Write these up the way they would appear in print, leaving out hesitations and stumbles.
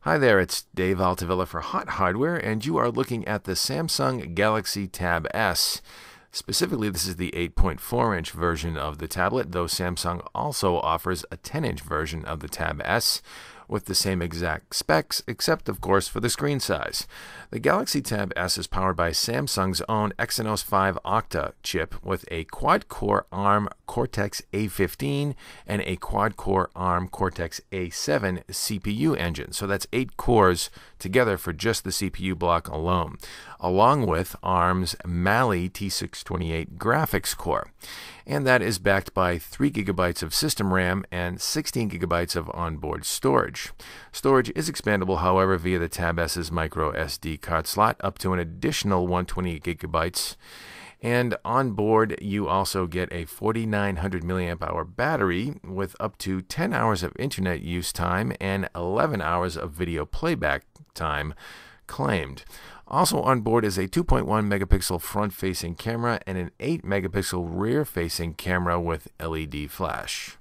Hi there, it's Dave Altavilla for Hot Hardware, and you are looking at the Samsung Galaxy Tab S. Specifically, this is the 8.4-inch version of the tablet, though Samsung also offers a 10-inch version of the Tab S with the same exact specs, except, of course, for the screen size. The Galaxy Tab S is powered by Samsung's own Exynos 5 Octa chip with a quad-core ARM Cortex-A15 and a quad-core ARM Cortex-A7 CPU engine. So that's 8 cores together for just the CPU block alone, along with ARM's Mali T628 graphics core. And that is backed by 3 GB of system RAM and 16 GB of onboard storage. Storage is expandable, however, via the Tab S's micro SD card slot up to an additional 128 GB. And on board, you also get a 4,900 mAh battery with up to 10 hours of internet use time and 11 hours of video playback time claimed. Also on board is a 2.1 megapixel front-facing camera and an 8 megapixel rear-facing camera with LED flash.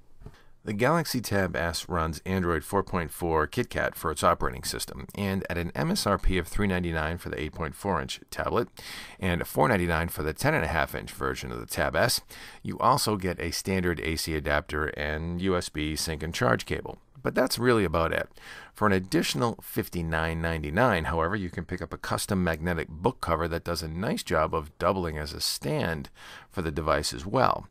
The Galaxy Tab S runs Android 4.4 KitKat for its operating system, and at an MSRP of $399 for the 8.4-inch tablet and $499 for the 10.5-inch version of the Tab S, you also get a standard AC adapter and USB sync and charge cable. But that's really about it. For an additional $59.99, however, you can pick up a custom magnetic book cover that does a nice job of doubling as a stand for the device as well.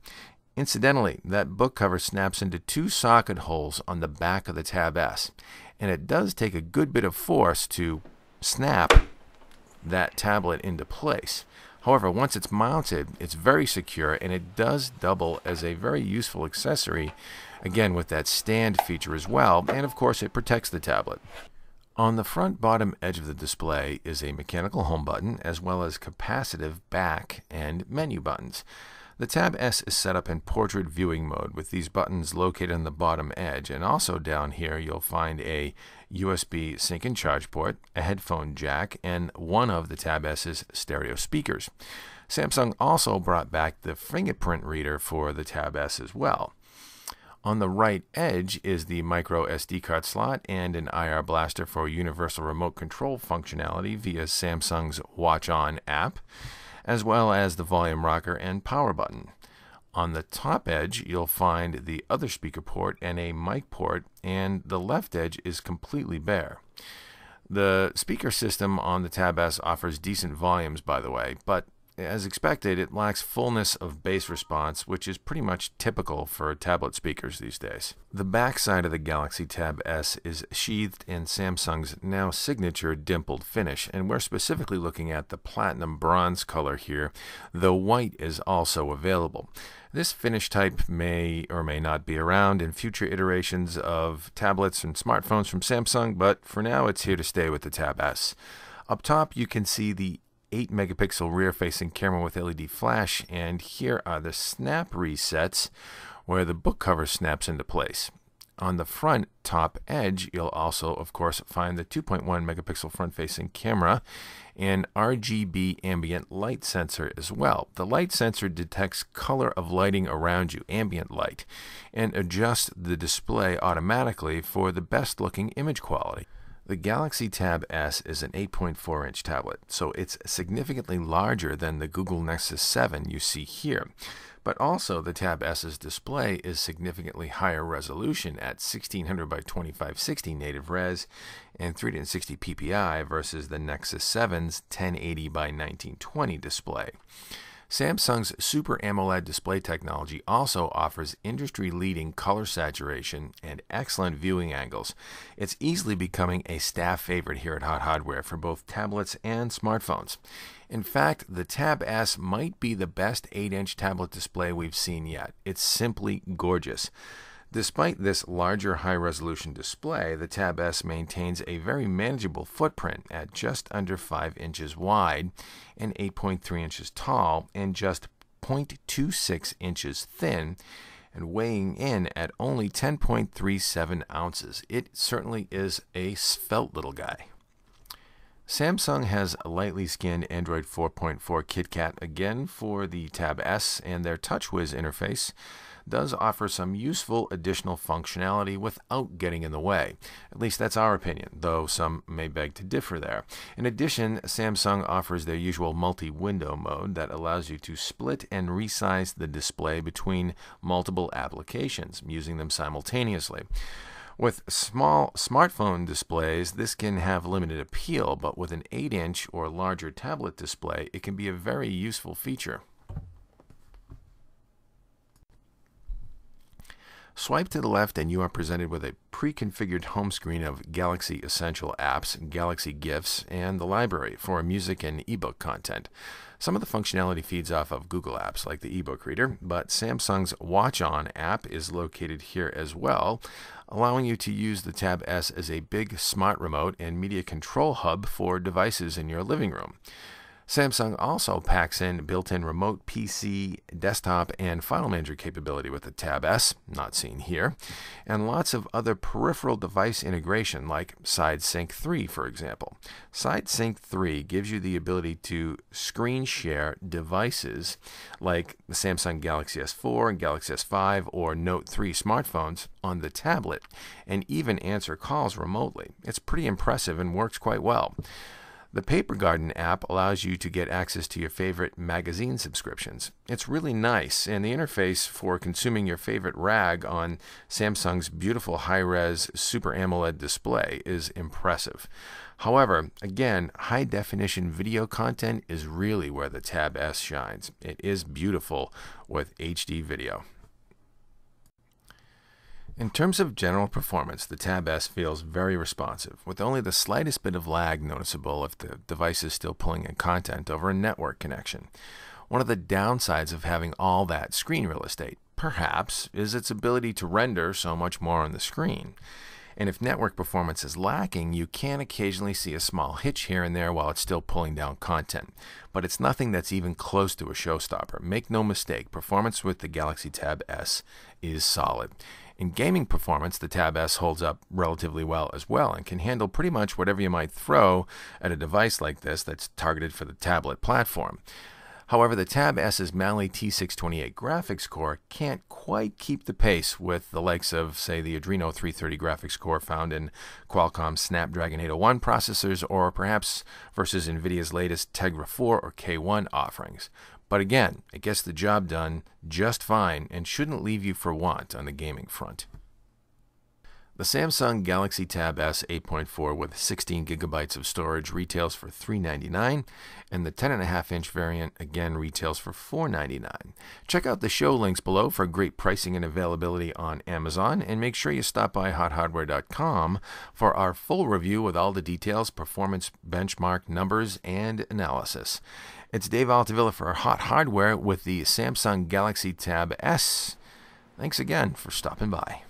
Incidentally, that book cover snaps into 2 socket holes on the back of the Tab S, and it does take a good bit of force to snap that tablet into place. However, once it's mounted, it's very secure, and it does double as a very useful accessory, again with that stand feature as well, and of course it protects the tablet. On the front bottom edge of the display is a mechanical home button, as well as capacitive back and menu buttons. The Tab S is set up in portrait viewing mode with these buttons located on the bottom edge, and also down here you'll find a USB sync and charge port, a headphone jack, and one of the Tab S's stereo speakers. Samsung also brought back the Fingerprint Reader for the Tab S as well. On the right edge is the micro SD card slot and an IR blaster for universal remote control functionality via Samsung's Watch On app, as well as the volume rocker and power button. On the top edge, you'll find the other speaker port and a mic port, and the left edge is completely bare. The speaker system on the Tab S offers decent volumes, by the way, but as expected, it lacks fullness of bass response, which is pretty much typical for tablet speakers these days. The back side of the Galaxy Tab S is sheathed in Samsung's now signature dimpled finish, and we're specifically looking at the platinum bronze color here, though white is also available. This finish type may or may not be around in future iterations of tablets and smartphones from Samsung, but for now it's here to stay with the Tab S. Up top you can see the 8 megapixel rear-facing camera with LED flash, and here are the snap resets where the book cover snaps into place. On the front top edge, you'll also, of course, find the 2.1 megapixel front-facing camera and RGB ambient light sensor as well. The light sensor detects color of lighting around you, ambient light, and adjusts the display automatically for the best-looking image quality. The Galaxy Tab S is an 8.4-inch tablet, so it's significantly larger than the Google Nexus 7 you see here. But also, the Tab S's display is significantly higher resolution at 1600 by 2560 native res and 360 ppi versus the Nexus 7's 1080 by 1920 display. Samsung's Super AMOLED display technology also offers industry-leading color saturation and excellent viewing angles. It's easily becoming a staff favorite here at Hot Hardware for both tablets and smartphones. In fact, the Tab S might be the best 8-inch tablet display we've seen yet. It's simply gorgeous. Despite this larger high-resolution display, the Tab S maintains a very manageable footprint at just under 5 inches wide and 8.3 inches tall and just 0.26 inches thin, and weighing in at only 10.37 ounces. It certainly is a svelte little guy. Samsung has a lightly skinned Android 4.4 KitKat again for the Tab S, and their TouchWiz interface does offer some useful additional functionality without getting in the way. At least that's our opinion, though some may beg to differ there. In addition, Samsung offers their usual multi-window mode that allows you to split and resize the display between multiple applications, using them simultaneously. With small smartphone displays, this can have limited appeal, but with an 8-inch or larger tablet display, it can be a very useful feature. Swipe to the left and you are presented with a pre-configured home screen of Galaxy Essential apps, Galaxy Gifts, and the library for music and ebook content. Some of the functionality feeds off of Google apps like the ebook reader, but Samsung's Watch On app is located here as well, allowing you to use the Tab S as a big smart remote and media control hub for devices in your living room. Samsung also packs in built-in remote PC, desktop, and file manager capability with the Tab S, not seen here, and lots of other peripheral device integration like Side Sync 3, for example. Side Sync 3 gives you the ability to screen share devices like the Samsung Galaxy S4 and Galaxy S5 or Note 3 smartphones on the tablet and even answer calls remotely. It's pretty impressive and works quite well. The Paper Garden app allows you to get access to your favorite magazine subscriptions. It's really nice, and the interface for consuming your favorite rag on Samsung's beautiful high-res Super AMOLED display is impressive. However, again, high-definition video content is really where the Tab S shines. It is beautiful with HD video. In terms of general performance, the Tab S feels very responsive, with only the slightest bit of lag noticeable if the device is still pulling in content over a network connection. One of the downsides of having all that screen real estate, perhaps, is its ability to render so much more on the screen. And if network performance is lacking, you can occasionally see a small hitch here and there while it's still pulling down content. But it's nothing that's even close to a showstopper. Make no mistake, performance with the Galaxy Tab S is solid. In gaming performance, the Tab S holds up relatively well as well and can handle pretty much whatever you might throw at a device like this that's targeted for the tablet platform. However, the Tab S's Mali T628 graphics core can't quite keep the pace with the likes of, say, the Adreno 330 graphics core found in Qualcomm's Snapdragon 801 processors, or perhaps versus NVIDIA's latest Tegra 4 or K1 offerings. But again, it gets the job done just fine and shouldn't leave you for want on the gaming front. The Samsung Galaxy Tab S 8.4 with 16 gigabytes of storage retails for $399, and the 10.5-inch variant again retails for $499. Check out the show links below for great pricing and availability on Amazon, and make sure you stop by HotHardware.com for our full review with all the details, performance benchmark numbers, and analysis. It's Dave Altavilla for Hot Hardware with the Samsung Galaxy Tab S. Thanks again for stopping by.